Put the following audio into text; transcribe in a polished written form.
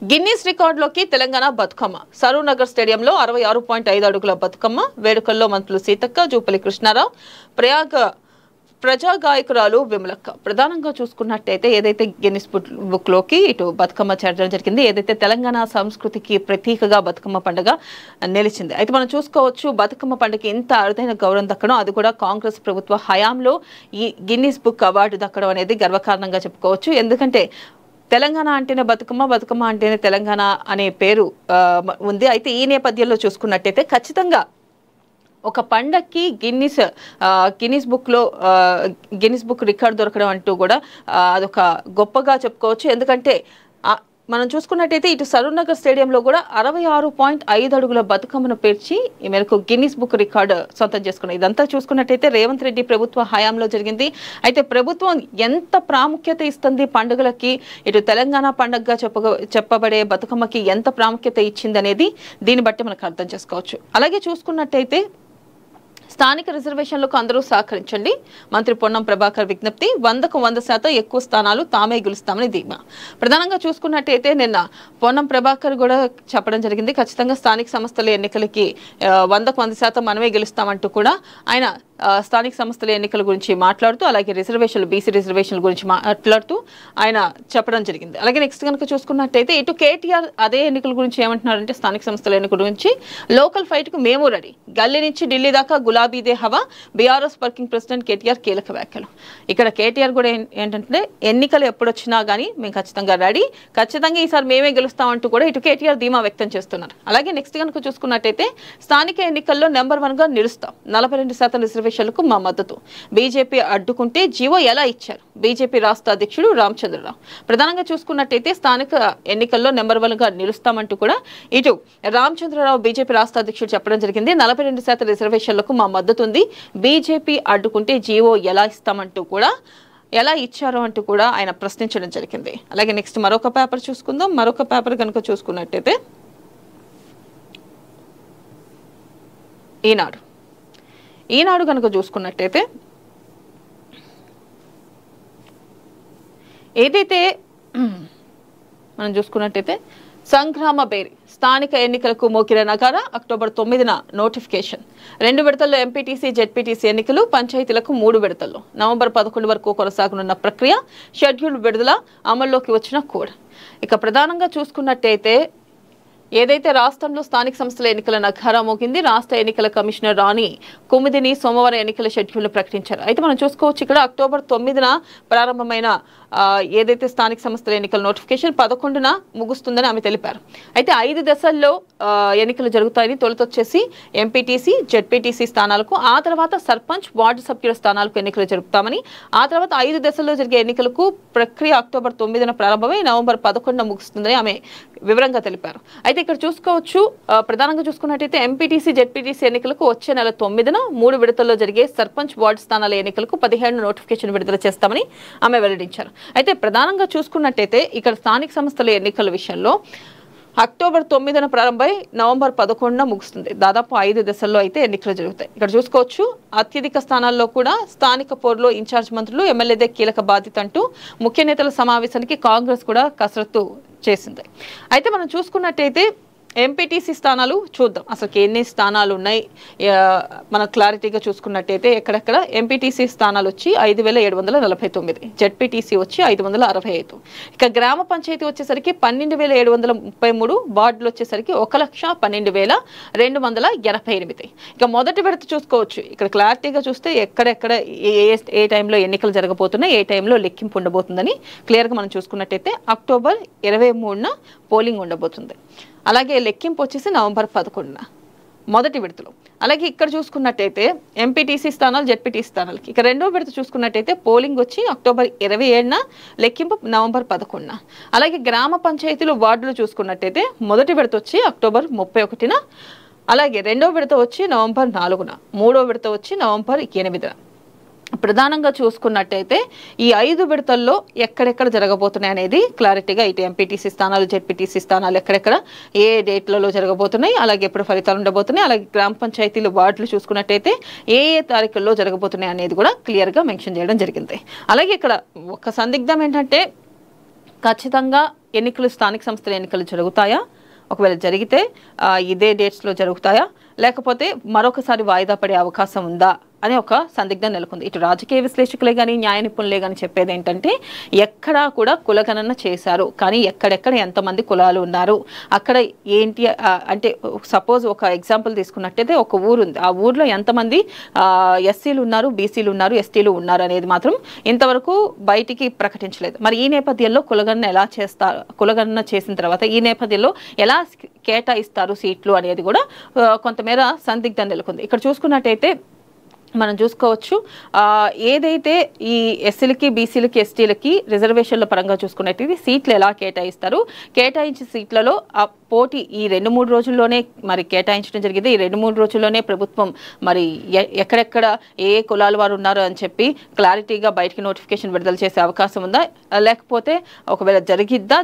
Guinness రికార్డులోకి Telangana Bathukamma Saroor Nagar స్టేడియంలో 66.5 అడుగుల బతుకమ్మ వేడుకల్లో మంత్రులు సీతక్క, జూపల్లి కృష్ణారావు, ప్రజా గాయకురాలు విమలక్క. ప్రధానంగా చూసుకున్నట్టయితే ఏదైతే గిన్నిస్ బుక్ లోకి ఇటు బతుకమ్మ చేరడం జరిగింది, ఏదైతే తెలంగాణ సంస్కృతికి ప్రతీకగా బతుకమ్మ పండుగ నిలిచింది. అయితే మనం చూసుకోవచ్చు బతుకమ్మ పండుగ ఇంత అరుదైన గౌరవం దక్కడం, అది కూడా కాంగ్రెస్ ప్రభుత్వ హయాంలో ఈ గిన్నిస్ బుక్ అవార్డు దక్కడం అనేది గర్వకారణంగా చెప్పుకోవచ్చు. ఎందుకంటే తెలంగాణ అంటేనే బతుకమ్మ, బతుకమ్మ అంటేనే తెలంగాణ అనే పేరు ఉంది. అయితే ఈ నేపథ్యంలో చూసుకున్నట్టయితే ఖచ్చితంగా ఒక పండక్కి గిన్నిస్ బుక్ రికార్డ్ దొరకడం అంటూ కూడా అదొక గొప్పగా చెప్పుకోవచ్చు. ఎందుకంటే మనం చూసుకున్నట్టయితే ఇటు సరూర్ నగర్ స్టేడియంలో కూడా 66.5 అడుగుల బతుకమ్మను పేర్చి ఈ మేరకు గిన్నిస్ బుక్ రికార్డు సొంతం చేసుకున్నారు. ఇదంతా చూసుకున్నట్టయితే రేవంత్ రెడ్డి ప్రభుత్వ హయాంలో జరిగింది. అయితే ప్రభుత్వం ఎంత ప్రాముఖ్యత ఇస్తుంది పండుగలకి, ఇటు తెలంగాణ పండుగగా చెప్పబడే బతుకమ్మకి ఎంత ప్రాముఖ్యత ఇచ్చింది అనేది దీన్ని బట్టి మనకు అర్థం చేసుకోవచ్చు. అలాగే చూసుకున్నట్టయితే స్థానిక రిజర్వేషన్లకు అందరూ సహకరించండి, మంత్రి పొన్నం ప్రభాకర్ విజ్ఞప్తి. 100కు 100% ఎక్కువ స్థానాలు తామే గెలుస్తామని ధీమా. ప్రధానంగా చూసుకున్నట్టయితే నిన్న పొన్నం ప్రభాకర్ కూడా చెప్పడం జరిగింది, ఖచ్చితంగా స్థానిక సంస్థల ఎన్నికలకి 100కు 100% మనమే గెలుస్తామంటూ కూడా ఆయన స్థానిక సంస్థల ఎన్నికల గురించి మాట్లాడుతూ, అలాగే బీసీ రిజర్వేషన్ల గురించి మాట్లాడుతూ ఆయన చెప్పడం జరిగింది. అలాగే నెక్స్ట్ కనుక చూసుకున్నట్టయితే ఇటు కేటీఆర్ అదే ఎన్నికల గురించి ఏమంటున్నారంటే స్థానిక సంస్థల ఎన్నికల గురించి లోకల్ ఫైట్ కు మేము రెడీ, గల్లీ నుంచి ఢిల్లీ దాకా గులాబీదే హవా, బీఆర్ఎస్ వర్కింగ్ ప్రెసిడెంట్ కేటీఆర్ కీలక వ్యాఖ్యలు. ఇక్కడ కేటీఆర్ కూడా ఏంటంటే ఎన్నికలు ఎప్పుడు వచ్చినా కానీ మేము ఖచ్చితంగా రెడీ, ఖచ్చితంగా ఈసారి మేమే గెలుస్తామంటూ కూడా ఇటు కేటీఆర్ ధీమా వ్యక్తం చేస్తున్నారు. అలాగే నెక్స్ట్ కనుక చూసుకున్నట్టయితే స్థానిక ఎన్నికల్లో నెంబర్ 1 గా నిలుస్తాం, 42% రిజర్వేషన్లకు మా మద్దతు, బీజేపీ అడ్డుకుంటే జీవో ఎలా ఇచ్చారు, బీజేపీ రాష్ట్ర అధ్యక్షుడు రామచంద్రరావు. ప్రధానంగా చూసుకున్నట్టయితే స్థానిక ఎన్నికల్లో నెంబర్ 1 గా నిలుస్తామంటూ కూడా ఇటు రామచంద్రరావు బీజేపీ రాష్ట్ర అధ్యక్షుడు చెప్పడం జరిగింది. 42% రిజర్వేషన్లకు మా మద్దతు ఉంది, బీజేపీ అడ్డుకుంటే జీవో ఎలా ఇస్తామంటూ కూడా ఎలా ఇచ్చారో అంటూ కూడా ఆయన ప్రశ్నించడం జరిగింది. అలాగే నెక్స్ట్ మరొక పేపర్ చూసుకుందాం. మరొక పేపర్ కనుక చూసుకున్నట్టయితే ఈనాడు కనుక చూసుకున్నట్టయితే ఏదైతే మనం చూసుకున్నట్టయితే సంగ్రామ బేరి స్థానిక ఎన్నికలకు మోకిర నగారా, అక్టోబర్ 9న నోటిఫికేషన్. 2 విడతల్లో ఎంపీటీసీ, జెడ్పీటీసీ ఎన్నికలు, పంచాయతీలకు 3 విడతల్లో నవంబర్ 11 వరకు కొనసాగనున్న ప్రక్రియ, షెడ్యూల్ విడుదల, అమల్లోకి వచ్చిన కోడ్. ఇక ప్రధానంగా చూసుకున్నట్టయితే ఏదైతే రాష్ట్రంలో స్థానిక సంస్థల ఎన్నికల నగారా మోగింది, రాష్ట్ర ఎన్నికల కమిషనర్ రాణి కుమిదిని సోమవారం ఎన్నికల షెడ్యూల్ ప్రకటించారు. అయితే మనం చూసుకోవచ్చు ఇక్కడ అక్టోబర్ 9న ప్రారంభమైన ఏదైతే స్థానిక సంస్థల ఎన్నికల నోటిఫికేషన్ 11న ముగుస్తుందని ఆమె తెలిపారు. అయితే 5 దశల్లో ఎన్నికలు జరుగుతాయని, తొలుతొచ్చేసి ఎంపీటీసీ, జెడ్పీటీసీ స్థానాలకు, ఆ తర్వాత సర్పంచ్, వార్డు సభ్యుల స్థానాలకు ఎన్నికలు జరుపుతామని, ఆ తర్వాత 5 దశల్లో జరిగే ఎన్నికలకు ప్రక్రియ అక్టోబర్ 9న ప్రారంభమై నవంబర్ 11న ముగుస్తుందని ఆమె వివరంగా తెలిపారు. అయితే ఇక్కడ చూసుకోవచ్చు ప్రధానంగా చూసుకున్నట్టయితే ఎంపీటీసీ, జెడ్పీటీసీ ఎన్నికలకు వచ్చే నెల 9న 3 విడతల్లో జరిగే సర్పంచ్, వార్డు స్థానాల ఎన్నికలకు 17న నోటిఫికేషన్ విడుదల చేస్తామని ఆమె వెల్లడించారు. అయితే ప్రధానంగా చూసుకున్నట్టయితే ఇక్కడ స్థానిక సంస్థల ఎన్నికల విషయంలో అక్టోబర్ 9న ప్రారంభమై నవంబర్ 11న ముగుస్తుంది. దాదాపు 5 దశల్లో అయితే ఎన్నికలు జరుగుతాయి. ఇక్కడ చూసుకోవచ్చు అత్యధిక స్థానాల్లో కూడా స్థానిక పోరులో ఇన్ఛార్జ్ మంత్రులు, ఎమ్మెల్యేదే కీలక బాధ్యత అంటూ ముఖ్య నేతల సమావేశానికి కాంగ్రెస్ కూడా కసరత్తు చేసింది. అయితే మనం చూసుకున్నట్టయితే ఎంపీటీసీ స్థానాలు చూద్దాం, అసలు ఎన్ని స్థానాలు ఉన్నాయి మనం క్లారిటీగా చూసుకున్నట్టయితే ఎక్కడెక్కడ ఎంపీటీసీ స్థానాలు వచ్చి 5749, జెడ్పీటీసీ వచ్చి 565, ఇక గ్రామ పంచాయతీ వచ్చేసరికి 12733, వార్డులు వచ్చేసరికి 1,12,288. ఇక మొదటి విడత చూసుకోవచ్చు, ఇక్కడ క్లారిటీగా చూస్తే ఎక్కడెక్కడ ఏ టైంలో ఎన్నికలు జరగబోతున్నాయి, ఏ టైంలో లెక్కింపు ఉండబోతుందని క్లియర్గా మనం చూసుకున్నట్టయితే అక్టోబర్ 23న పోలింగ్ ఉండబోతుంది. అలాగే లెక్కింపు వచ్చేసి నవంబర్ 11న మొదటి విడతలో. అలాగే ఇక్కడ చూసుకున్నట్టయితే ఎంపీటీసీ స్థానాలు, జెడ్పీటీసీ స్థానాలకి ఇక రెండో విడత చూసుకున్నట్టయితే పోలింగ్ వచ్చి అక్టోబర్ 27న, లెక్కింపు నవంబర్ 11న. అలాగే గ్రామ పంచాయతీలు, వార్డులు చూసుకున్నట్టయితే మొదటి విడత వచ్చి అక్టోబర్ 31న, అలాగే రెండో విడత వచ్చి నవంబర్ 4న, మూడో విడత వచ్చి నవంబర్ 8న. ప్రధానంగా చూసుకున్నట్టయితే ఈ 5 విడతల్లో ఎక్కడెక్కడ జరగబోతున్నాయి అనేది క్లారిటీగా ఇటు ఎంపీటీసీ స్థానాలు, జెడ్పీటీసీ స్థానాలు ఎక్కడెక్కడ ఏ డేట్లలో జరగబోతున్నాయి, అలాగే ఎప్పుడు ఫలితాలు ఉండబోతున్నాయి, అలాగే గ్రామ పంచాయతీలు, వార్డులు చూసుకున్నట్టయితే ఏ తారీఖుల్లో జరగబోతున్నాయి అనేది కూడా క్లియర్గా మెన్షన్ చేయడం జరిగింది. అలాగే ఇక్కడ ఒక సందిగ్ధం ఏంటంటే ఖచ్చితంగా ఎన్నికలు స్థానిక సంస్థల ఎన్నికలు జరుగుతాయా, ఒకవేళ జరిగితే ఇదే డేట్స్లో జరుగుతాయా, లేకపోతే మరొకసారి వాయిదా పడే అవకాశం ఉందా అనే ఒక సందిగ్ధం నెలకొంది. ఇటు రాజకీయ విశ్లేషకులే కానీ న్యాయ నిపుణులే కానీ చెప్పేది ఏంటంటే ఎక్కడా కూడా కులగణన చేశారు, కానీ ఎక్కడెక్కడ ఎంతమంది కులాలు ఉన్నారు, అక్కడ ఏంటి అంటే సపోజ్ ఒక ఎగ్జాంపుల్ తీసుకున్నట్టయితే ఒక ఊరు ఉంది, ఆ ఊర్లో ఎంతమంది ఎస్సీలు ఉన్నారు, బీసీలు ఉన్నారు, ఎస్టీలు ఉన్నారు అనేది మాత్రం ఇంతవరకు బయటికి ప్రకటించలేదు. మరి ఈ నేపథ్యంలో కులగణన ఎలా చేస్తారు, కులగణన చేసిన తర్వాత ఈ నేపథ్యంలో ఎలా కేటాయిస్తారు సీట్లు అనేది కూడా కొంతమేర సందిగ్ధం నెలకొంది. ఇక్కడ చూసుకున్నట్టయితే మనం చూసుకోవచ్చు, ఏదైతే ఈ ఎస్సీలకి, బీసీలకి, ఎస్టీలకి రిజర్వేషన్ల పరంగా చూసుకున్నట్టు సీట్లు ఎలా కేటాయిస్తారు, కేటాయించిన సీట్లలో ఆ పోటీ ఈ 2-3 రోజుల్లోనే మరి కేటాయించడం జరిగింది. ఈ 2-3 రోజుల్లోనే ప్రభుత్వం మరి ఎక్కడెక్కడ ఏ కులాల వారు ఉన్నారు అని చెప్పి క్లారిటీగా బయటికి నోటిఫికేషన్ విడుదల చేసే అవకాశం ఉందా, లేకపోతే ఒకవేళ జరిగిద్దా